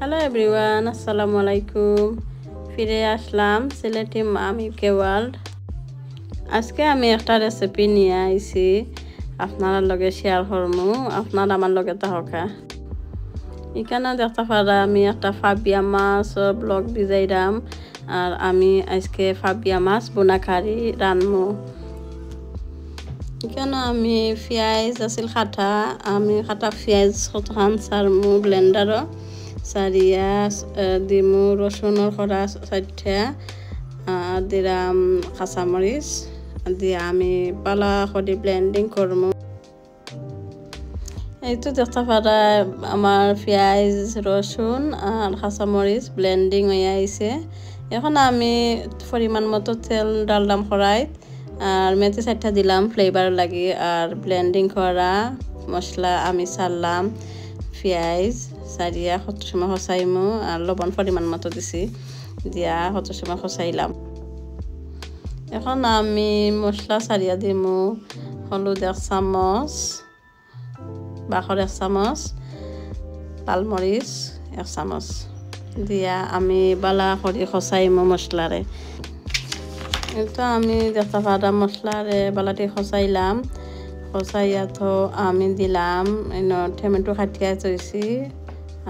Hello everyone, আসসালামু আলাইকুম। ফিরে আসলাম সিলেটি মামিকে ওয়ার্ল্ড। আজকে আমি একটা রেসিপি নিয়ে আইছি, আপনার লগে শেয়ার করমু। আপনার আমার লগে তাহকা এখানে দেখতে পারা আমি একটা ফাবিয়া মাছ ব্লগ ভিজাইরাম। আর আমি আজকে ফাবিয়া মাছ বোনাকারি রানমু। এখানে আমি পেঁয়াজ আছিল খাটা, আমি খাটা পেঁয়াজ কতখান সারমু ব্লেন্ডারও সারিয়া দিমু রসুনের খরা 4টা দিলাম কাঁচামরিচ দিয়ে আমি পালা করে ব্লেন্ডিং করমু। এই তো দেখতে পারা আমার পেঁয়াজ রসুন আর কাঁচামরিচ ব্লেন্ডিং হয়ে আইছে। এখন আমি পরিমাণ মতো তেল ডাললাম কড়াইত আর মেথি 4টা দিলাম ফ্লেভার লাগি। আর ব্লেন্ডিং করা মশলা আমি সারলাম, পেঁয়াজ সারিয়া কত সময় খসাইমু আর লবণ পরিমাণ মতো দিছি, দিয়া কত সময় খসাইলাম। এখন আমি মশলা সারিয়া দিমু হলুদ 1 চামচ, বাখর 1 চামচ, লালমরিচ 1 চামচ দিয়া আমি বালা করে খসাইমু মশলারে। তো আমি দেখতে পারা মশলারে বালাটি খসাইলাম। খসাইয়া তো আমি দিলাম টমেটো কাটিয়া চইছি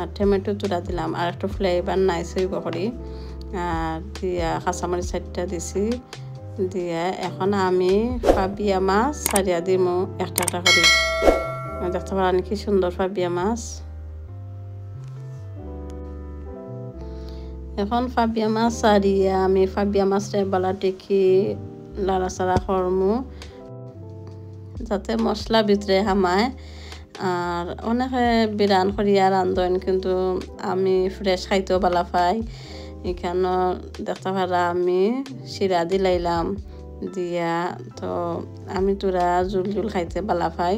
আর টমেটো তুলা দিলাম আর একটু ফ্লেভার নাইস হইব করি। আর দিয়া কাঁচামরিচ 4টা দিছি দিয়া এখন আমি ফাবিয়া মাছ সারিয়া দিমু একটা একটা করে। দেখতে পারেন কি সুন্দর ফাবিয়া মাছ। এখন ফাবিয়া মাছ সারিয়া আমি ফাবিয়া মাছের বালাটিকে লাড়াচাড়া করমু যাতে মশলা ভিতরে হামায়। আর অনেকে বিরান করিয়া রান্ধন, কিন্তু আমি ফ্রেশ খাইতেও বালা পাই। এখানে দেখতে পারা আমি শিরা দিলাইলাম দিয়া, তো আমি তোরা জুল জুল খাইতে বালা পাই।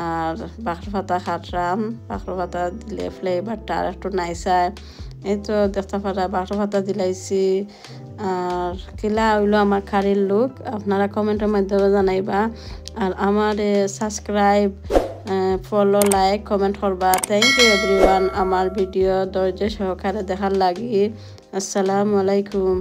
আর বাখর পাতা খাটরাম, বাখর পাতা দিলে ফ্লেভারটা আর একটু নাইসায়। এই তো দেখতে পারা বাখর পাতা দিলাইছি। আর কিলা হইলো আমার খারির লুক, আপনারা কমেন্টের মাধ্যমে জানাইবা। আর আমার সাবস্ক্রাইব, ফলো, লাইক, কমেন্ট করবা। থ্যাংক ইউ এভরিওয়ান আমার ভিডিও ধৈর্য সহকারে দেখার লাগি। আসসালামু আলাইকুম।